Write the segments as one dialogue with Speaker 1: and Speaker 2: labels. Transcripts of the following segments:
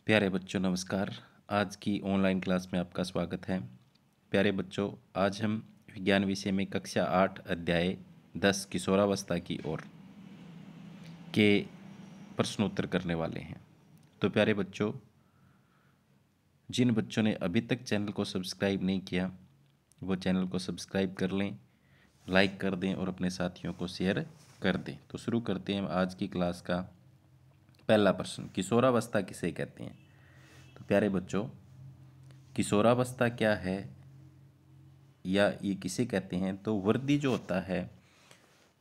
Speaker 1: प्यारे बच्चों नमस्कार। आज की ऑनलाइन क्लास में आपका स्वागत है। प्यारे बच्चों, आज हम विज्ञान विषय में कक्षा 8 अध्याय 10 किशोरावस्था की ओर के प्रश्नोत्तर करने वाले हैं। तो प्यारे बच्चों, जिन बच्चों ने अभी तक चैनल को सब्सक्राइब नहीं किया वो चैनल को सब्सक्राइब कर लें, लाइक कर दें और अपने साथियों को शेयर कर दें। तो शुरू करते हैं आज की क्लास का पहला प्रश्न। किशोरावस्था किसे कहते हैं? तो प्यारे बच्चों, किशोरावस्था क्या है या ये किसे कहते हैं? तो वृद्धि जो होता है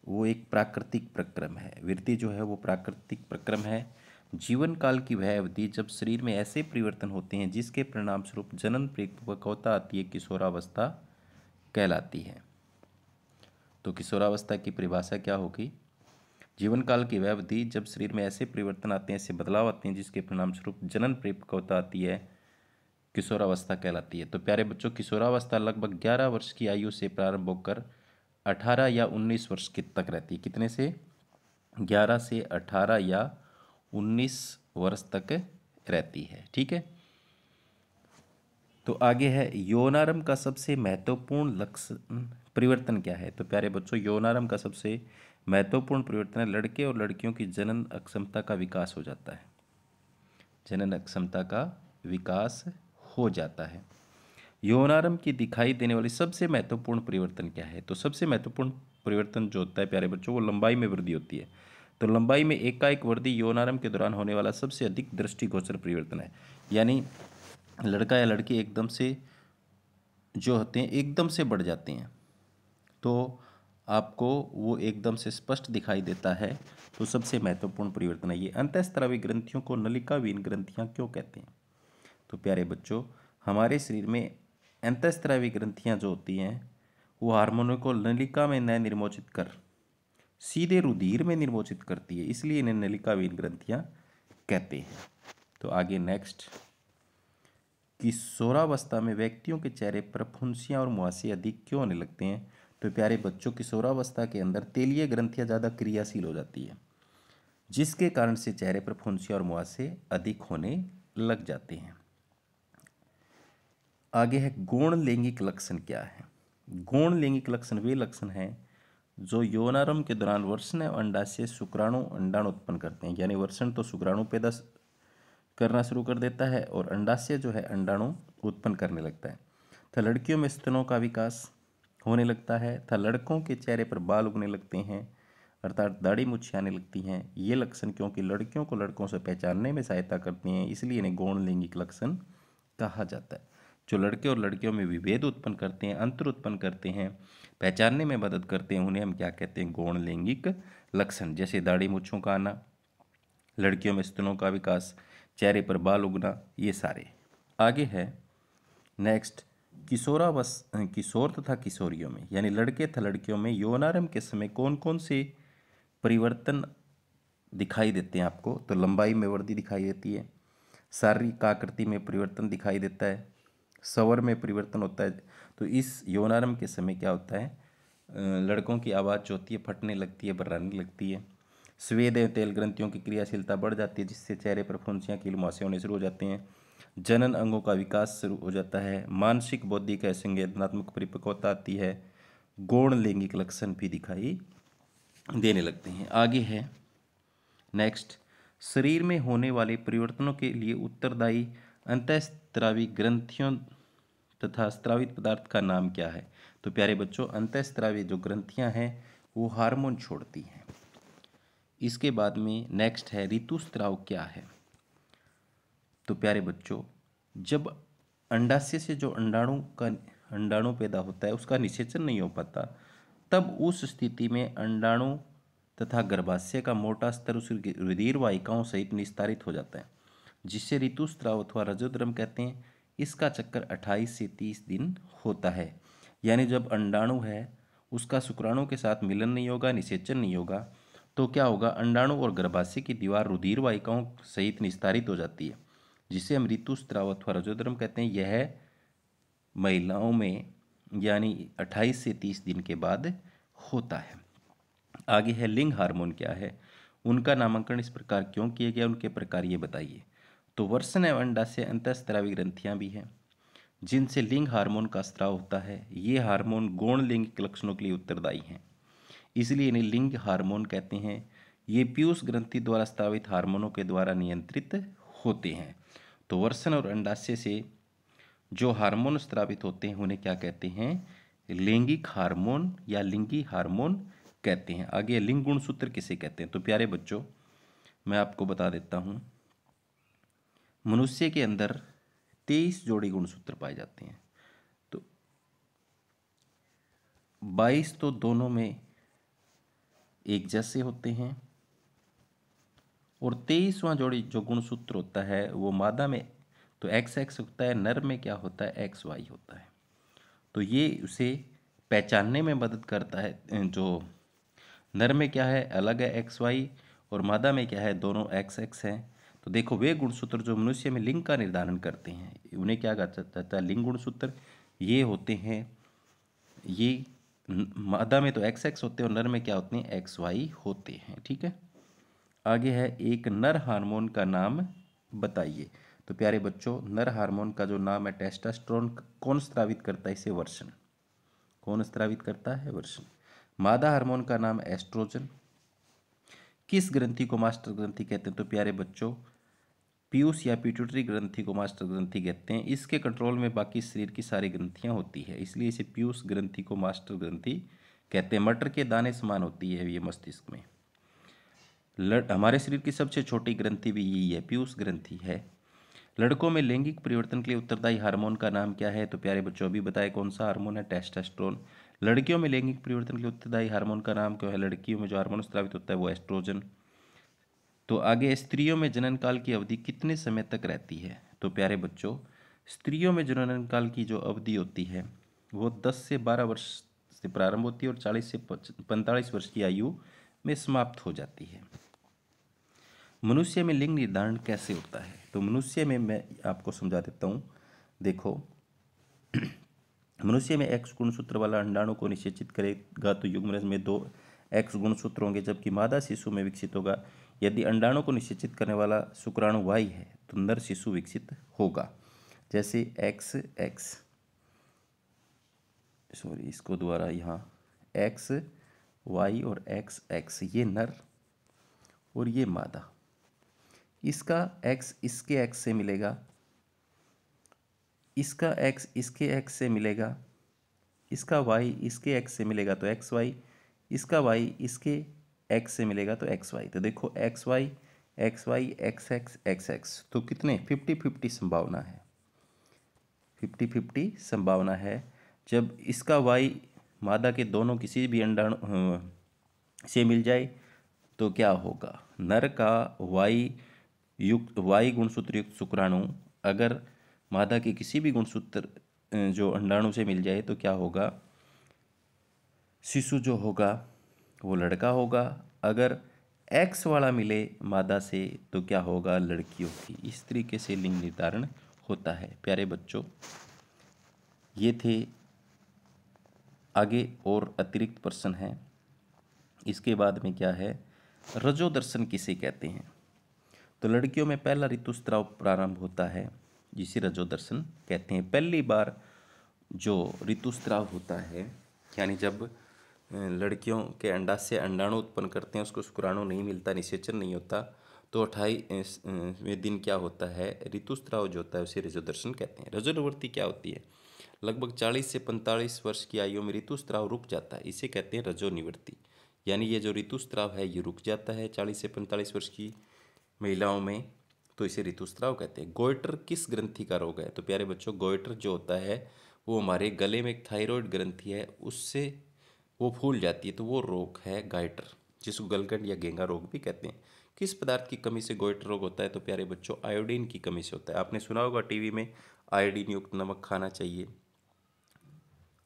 Speaker 1: वो एक प्राकृतिक प्रक्रम है। वृद्धि जो है वो प्राकृतिक प्रक्रम है। जीवन काल की वह अवधि जब शरीर में ऐसे परिवर्तन होते हैं जिसके परिणाम स्वरूप जनन परिपक्वता आती है, किशोरावस्था कहलाती है। तो किशोरावस्था की परिभाषा क्या होगी? जीवन काल की वह अवधि जब शरीर में ऐसे परिवर्तन आते हैं, ऐसे बदलाव आते हैं जिसके परिणाम स्वरूप जनन परिपक्वता आती है, किशोरावस्था कहलाती है। तो प्यारे बच्चों, किशोरावस्था लगभग 11 वर्ष की आयु से प्रारंभ होकर 18 या 19 वर्ष के तक रहती है। कितने से? 11 से 18 या 19 वर्ष तक रहती है। ठीक है। तो आगे है, यौनारंभ का सबसे महत्वपूर्ण लक्षण परिवर्तन क्या है? तो प्यारे बच्चों, यौनारंभ का सबसे महत्वपूर्ण परिवर्तन है लड़के और लड़कियों की जनन अक्षमता का विकास हो जाता है। जनन अक्षमता का विकास हो जाता है। यौनारंभ की दिखाई देने वाली सबसे महत्वपूर्ण परिवर्तन क्या है? तो सबसे महत्वपूर्ण परिवर्तन जो होता है प्यारे बच्चों, वो लंबाई में वृद्धि होती है। तो लंबाई में एकाएक वृद्धि यौनारंभ के दौरान होने वाला सबसे अधिक दृष्टिगोचर परिवर्तन है। यानी लड़का या लड़की एकदम से जो होते हैं एकदम से बढ़ जाते हैं, तो आपको वो एकदम से स्पष्ट दिखाई देता है। तो सबसे महत्वपूर्ण परिवर्तन है ये। अंतःस्रावी ग्रंथियों को नलिकाविहीन ग्रंथियां क्यों कहते हैं? तो प्यारे बच्चों, हमारे शरीर में अंतःस्रावी ग्रंथियां जो होती हैं वो हार्मोनों को नलिका में न निर्मोचित कर सीधे रुधिर में निर्मोचित करती है, इसलिए इन्हें नलिकाविहीन ग्रंथियां कहते हैं। तो आगे नेक्स्ट, किशोरावस्था में व्यक्तियों के चेहरे पर फुंसियां और मुहासे अधिक क्यों होने लगते हैं? तो प्यारे बच्चों, किशोरावस्था के अंदर तेलीय ग्रंथियां ज़्यादा क्रियाशील हो जाती है, जिसके कारण से चेहरे पर फुंसियां और मुहासे अधिक होने लग जाते हैं। आगे है, गौण लैंगिक लक्षण क्या है? गौण लैंगिक लक्षण वे लक्षण हैं जो यौनारंभ के दौरान वर्षण अंडाशय शुक्राणु अंडाणु उत्पन्न करते हैं। यानी वर्षण तो शुक्राणु पैदा करना शुरू कर देता है और अंडाशय जो है अंडाणु उत्पन्न करने लगता है। तो लड़कियों में स्तनों का विकास होने लगता है तथा लड़कों के चेहरे पर बाल उगने लगते हैं, अर्थात दाढ़ी मूछें आने लगती हैं। ये लक्षण क्योंकि लड़कियों को लड़कों से पहचानने में सहायता करते हैं, इसलिए इन्हें गौण लैंगिक लक्षण कहा जाता है। जो लड़के और लड़कियों में विभेद उत्पन्न करते हैं, अंतर उत्पन्न करते हैं, पहचानने में मदद करते हैं, उन्हें हम क्या कहते हैं? गौण लैंगिक लक्षण। जैसे दाढ़ी मूछों का आना, लड़कियों में स्तनों का विकास, चेहरे पर बाल उगना, ये सारे। आगे है नेक्स्ट, किशोर तथा किशोरियों में यानी लड़के तथा लड़कियों में यौनारंभ के समय कौन कौन से परिवर्तन दिखाई देते हैं आपको? तो लंबाई में वृद्धि दिखाई देती है, शारीरिक आकृति में परिवर्तन दिखाई देता है, स्वर में परिवर्तन होता है। तो इस यौनारंभ के समय क्या होता है? लड़कों की आवाज़ जो होती है फटने लगती है, बर्राने लगती है। स्वेद एवं तेल ग्रंथियों की क्रियाशीलता बढ़ जाती है, जिससे चेहरे पर फुंसियाँ कील मुहासे होने शुरू हो जाते हैं। जनन अंगों का विकास शुरू हो जाता है। मानसिक बौद्धिक एवं संज्ञानात्मक परिपक्वता आती है। गौण लैंगिक लक्षण भी दिखाई देने लगते हैं। आगे है नेक्स्ट, शरीर में होने वाले परिवर्तनों के लिए उत्तरदायी अंतःस्रावी ग्रंथियों तथा स्रावित पदार्थ का नाम क्या है? तो प्यारे बच्चों, अंतःस्रावी जो ग्रंथियां हैं वो हार्मोन छोड़ती हैं। इसके बाद में नेक्स्ट है, ऋतुस्राव क्या है? तो प्यारे बच्चों, जब अंडाशय से जो अंडाणु पैदा होता है उसका निषेचन नहीं हो पाता, तब उस स्थिति में अंडाणु तथा गर्भाशय का मोटा स्तर उस रुधिर वाहिकाओं सहित निस्तारित हो जाता है, जिसे ऋतुस्राव अथवा रजोद्रम कहते हैं। इसका चक्कर 28 से 30 दिन होता है। यानी जब अंडाणु है उसका शुक्राणु के साथ मिलन नहीं होगा, निषेचन नहीं होगा, तो क्या होगा? अंडाणु और गर्भाशय की दीवार रुधिर वाहिकाओं सहित निस्तारित हो जाती है, जिसे हम ऋतुस्राव अथवा रजोद्रम कहते हैं। यह महिलाओं में यानी 28 से 30 दिन के बाद होता है। आगे है, लिंग हार्मोन क्या है? उनका नामांकन इस प्रकार क्यों किया गया? उनके प्रकार ये बताइए। तो वर्षण एवं अंडाशय अंतःस्रावी ग्रंथियां भी हैं जिनसे लिंग हार्मोन का स्राव होता है। ये हार्मोन गौण लैंगिक लक्षणों के लिए उत्तरदायी हैं, इसलिए इन्हें लिंग हार्मोन कहते हैं। ये पीयूष ग्रंथि द्वारा स्रावित हार्मोनों के द्वारा नियंत्रित होते हैं। तो वर्षण और अंडाशय से जो हार्मोन स्रावित होते हैं उन्हें क्या कहते हैं? लैंगिक हार्मोन या लिंगी हार्मोन कहते हैं। आगे लिंग गुणसूत्र किसे कहते हैं? तो प्यारे बच्चों, मैं आपको बता देता हूं, मनुष्य के अंदर 23 जोड़ी गुणसूत्र पाए जाते हैं। तो 22 तो दोनों में एक जैसे होते हैं और 23वां जोड़ी जो गुणसूत्र होता है वो मादा में तो एक्स एक्स होता है, नर में क्या होता है? एक्स वाई होता है। तो ये उसे पहचानने में मदद करता है। जो नर में क्या है? अलग है एक्स वाई, और मादा में क्या है? दोनों एक्स एक्स हैं। तो देखो, वे गुणसूत्र जो मनुष्य में लिंग का निर्धारण करते हैं उन्हें क्या कहा जाता है? लिंग गुणसूत्र। ये होते हैं, ये मादा में तो एक्स एक्स होते हैं और नर में क्या होते हैं? एक्स वाई होते हैं। ठीक है। आगे है, एक नर हार्मोन का नाम बताइए। तो प्यारे बच्चों, नर हार्मोन का जो नाम है टेस्टोस्टेरोन, कौन स्रावित करता है इसे? वर्षण। कौन स्रावित करता है? वर्षण। मादा हार्मोन का नाम एस्ट्रोजन। किस ग्रंथि को मास्टर ग्रंथि कहते हैं? तो प्यारे बच्चों, पीयूष या पिट्यूटरी ग्रंथि को मास्टर ग्रंथि कहते हैं। इसके कंट्रोल में बाकी शरीर की सारी ग्रंथियां होती है, इसलिए इसे पीयूष ग्रंथि को मास्टर ग्रंथि कहते हैं। मटर के दाने समान होती है ये मस्तिष्क में। हमारे शरीर की सबसे छोटी ग्रंथि भी यही है, पीयूष ग्रंथि है। लड़कों में लैंगिक परिवर्तन के लिए उत्तरदायी हार्मोन का नाम क्या है? तो प्यारे बच्चों, अभी बताए कौन सा हार्मोन है? टेस्टोस्टेरोन। लड़कियों में लैंगिक परिवर्तन के लिए उत्तरदायी हार्मोन का नाम क्या है? लड़कियों में जो हार्मोन स्रावित होता है वो एस्ट्रोजन। तो आगे, स्त्रियों में जनन काल की अवधि कितने समय तक रहती है? तो प्यारे बच्चों, स्त्रियों में जनन काल की जो अवधि होती है वो 10 से 12 वर्ष से प्रारंभ होती है और 40 से 45 वर्ष की आयु में समाप्त हो जाती है। मनुष्य में लिंग निर्धारण कैसे होता है? तो मनुष्य में मैं आपको समझा देता हूँ। देखो, मनुष्य में एक्स गुणसूत्र वाला अंडाणु को निषेचित करेगा तो युग्मनज में 2 एक्स गुणसूत्र होंगे, जबकि मादा शिशु में विकसित होगा। यदि अंडाणु को निषेचित करने वाला शुक्राणु वाई है तो नर शिशु विकसित होगा। जैसे एक्स एक्स, सॉरी इसको दोबारा, यहाँ एक्स वाई और एक्स एक्स, ये नर और ये मादा। इसका एक्स इसके एक्स से मिलेगा, इसका एक्स इसके एक्स से मिलेगा, इसका वाई इसके एक्स से मिलेगा तो एक्स वाई, इसका वाई इसके एक्स से मिलेगा तो एक्स वाई। तो देखो, X Y X Y X X X X, तो कितने? 50-50 संभावना है। 50-50 संभावना है। जब इसका वाई मादा के दोनों किसी भी अंडाणु से मिल जाए तो क्या होगा? नर का वाई गुणसूत्र युक्त शुक्राणु अगर मादा के किसी भी गुणसूत्र जो अंडाणु से मिल जाए तो क्या होगा? शिशु जो होगा वो लड़का होगा। अगर एक्स वाला मिले मादा से तो क्या होगा? लड़की होगी। इस तरीके से लिंग निर्धारण होता है। प्यारे बच्चों, ये थे। आगे और अतिरिक्त प्रश्न हैं। इसके बाद में क्या है? रजोदर्शन किसे कहते हैं? तो लड़कियों में पहला ऋतुस्राव प्रारंभ होता है जिसे रजोदर्शन कहते हैं। पहली बार जो ऋतुस्राव होता है, यानी जब लड़कियों के अंडाशय अंडाणु उत्पन्न करते हैं, उसको शुक्राणु नहीं मिलता, निषेचन नहीं होता, तो 28वें दिन क्या होता है? ऋतुस्राव जो होता है उसे रजोदर्शन कहते हैं। रजोनिवृत्ति क्या होती है? लगभग 40 से 45 वर्ष की आयु में ऋतुस्राव रुक जाता है, इसे कहते हैं रजोनिवृत्ति। यानी ये जो ऋतुस्राव है ये रुक जाता है 40 से 45 वर्ष की महिलाओं में, तो इसे ऋतुस्राव कहते हैं। गोइटर किस ग्रंथि का रोग है? तो प्यारे बच्चों, गोइटर जो होता है वो हमारे गले में एक थायराइड ग्रंथि है, उससे वो फूल जाती है, तो वो रोग है गाइटर, जिसको गलगंड या घेंगा रोग भी कहते हैं। किस पदार्थ की कमी से गोइटर रोग होता है? तो प्यारे बच्चों, आयोडीन की कमी से होता है। आपने सुना होगा टीवी में, आयोडीन युक्त नमक खाना चाहिए।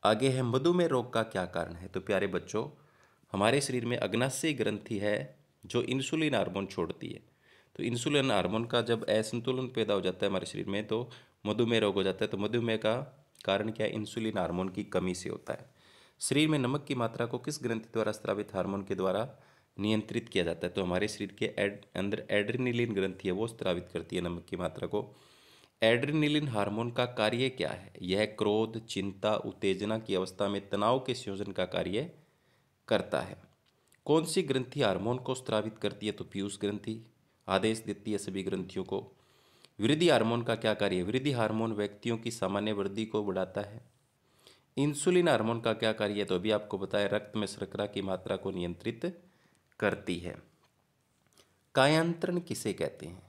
Speaker 1: आगे है, मधुमेह रोग का क्या कारण है? तो प्यारे बच्चों, हमारे शरीर में अग्नाशय ग्रंथि है जो इंसुलिन हार्मोन छोड़ती है। तो इंसुलिन हार्मोन का जब असंतुलन पैदा हो जाता है हमारे शरीर में तो मधुमेह रोग हो जाता है। तो मधुमेह का कारण क्या है? इंसुलिन हार्मोन की कमी से होता है। शरीर में नमक की मात्रा को किस ग्रंथि द्वारा स्रावित हार्मोन के द्वारा नियंत्रित किया जाता है। तो हमारे शरीर के अंदर एड्रेनलिन ग्रंथि है, वो स्रावित करती है नमक की मात्रा को। एड्रेनलिन हार्मोन का कार्य क्या है? यह क्रोध, चिंता, उत्तेजना की अवस्था में तनाव के संयोजन का कार्य करता है। कौन सी ग्रंथि हार्मोन को स्रावित करती है? तो पीयूष ग्रंथि आदेश देती है सभी ग्रंथियों को। वृद्धि हार्मोन का क्या कार्य है? वृद्धि हार्मोन व्यक्तियों की सामान्य वृद्धि को बढ़ाता है। इंसुलिन हार्मोन का क्या कार्य है? तो अभी आपको बताया, रक्त में शर्करा की मात्रा को नियंत्रित करती है। कायांतरण किसे कहते हैं?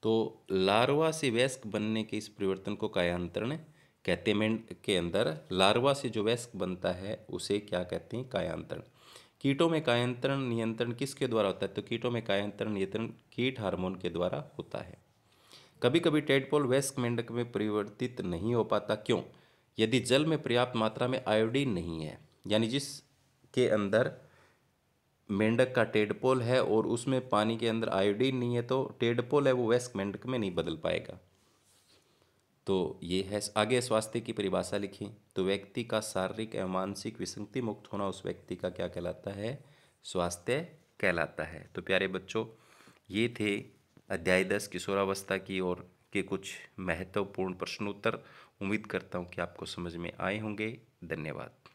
Speaker 1: तो लार्वा से वयस्क बनने के इस परिवर्तन को कायांतरण कहते हैं। मेंढक के अंदर लार्वा से जो वयस्क बनता है उसे क्या कहते हैं? कायांतरण। कीटों में कायांतरण नियंत्रण किसके द्वारा होता है? तो कीटों में कायांतरण नियंत्रण कीट हार्मोन के द्वारा होता है। कभी कभी टेडपोल वयस्क मेंढक में परिवर्तित नहीं हो पाता, क्यों? यदि जल में पर्याप्त मात्रा में आयोडीन नहीं है, यानी जिसके अंदर मेंढक का टेडपोल है और उसमें पानी के अंदर आयोडीन नहीं है, तो टेडपोल है वो वयस्क मेंढक में नहीं बदल पाएगा। तो ये है। आगे स्वास्थ्य की परिभाषा लिखें। तो व्यक्ति का शारीरिक एवं मानसिक विसंगति मुक्त होना उस व्यक्ति का क्या कहलाता है? स्वास्थ्य कहलाता है। तो प्यारे बच्चों, ये थे अध्याय 10 किशोरावस्था की ओर के कुछ महत्वपूर्ण प्रश्नोत्तर। उम्मीद करता हूँ कि आपको समझ में आए होंगे। धन्यवाद।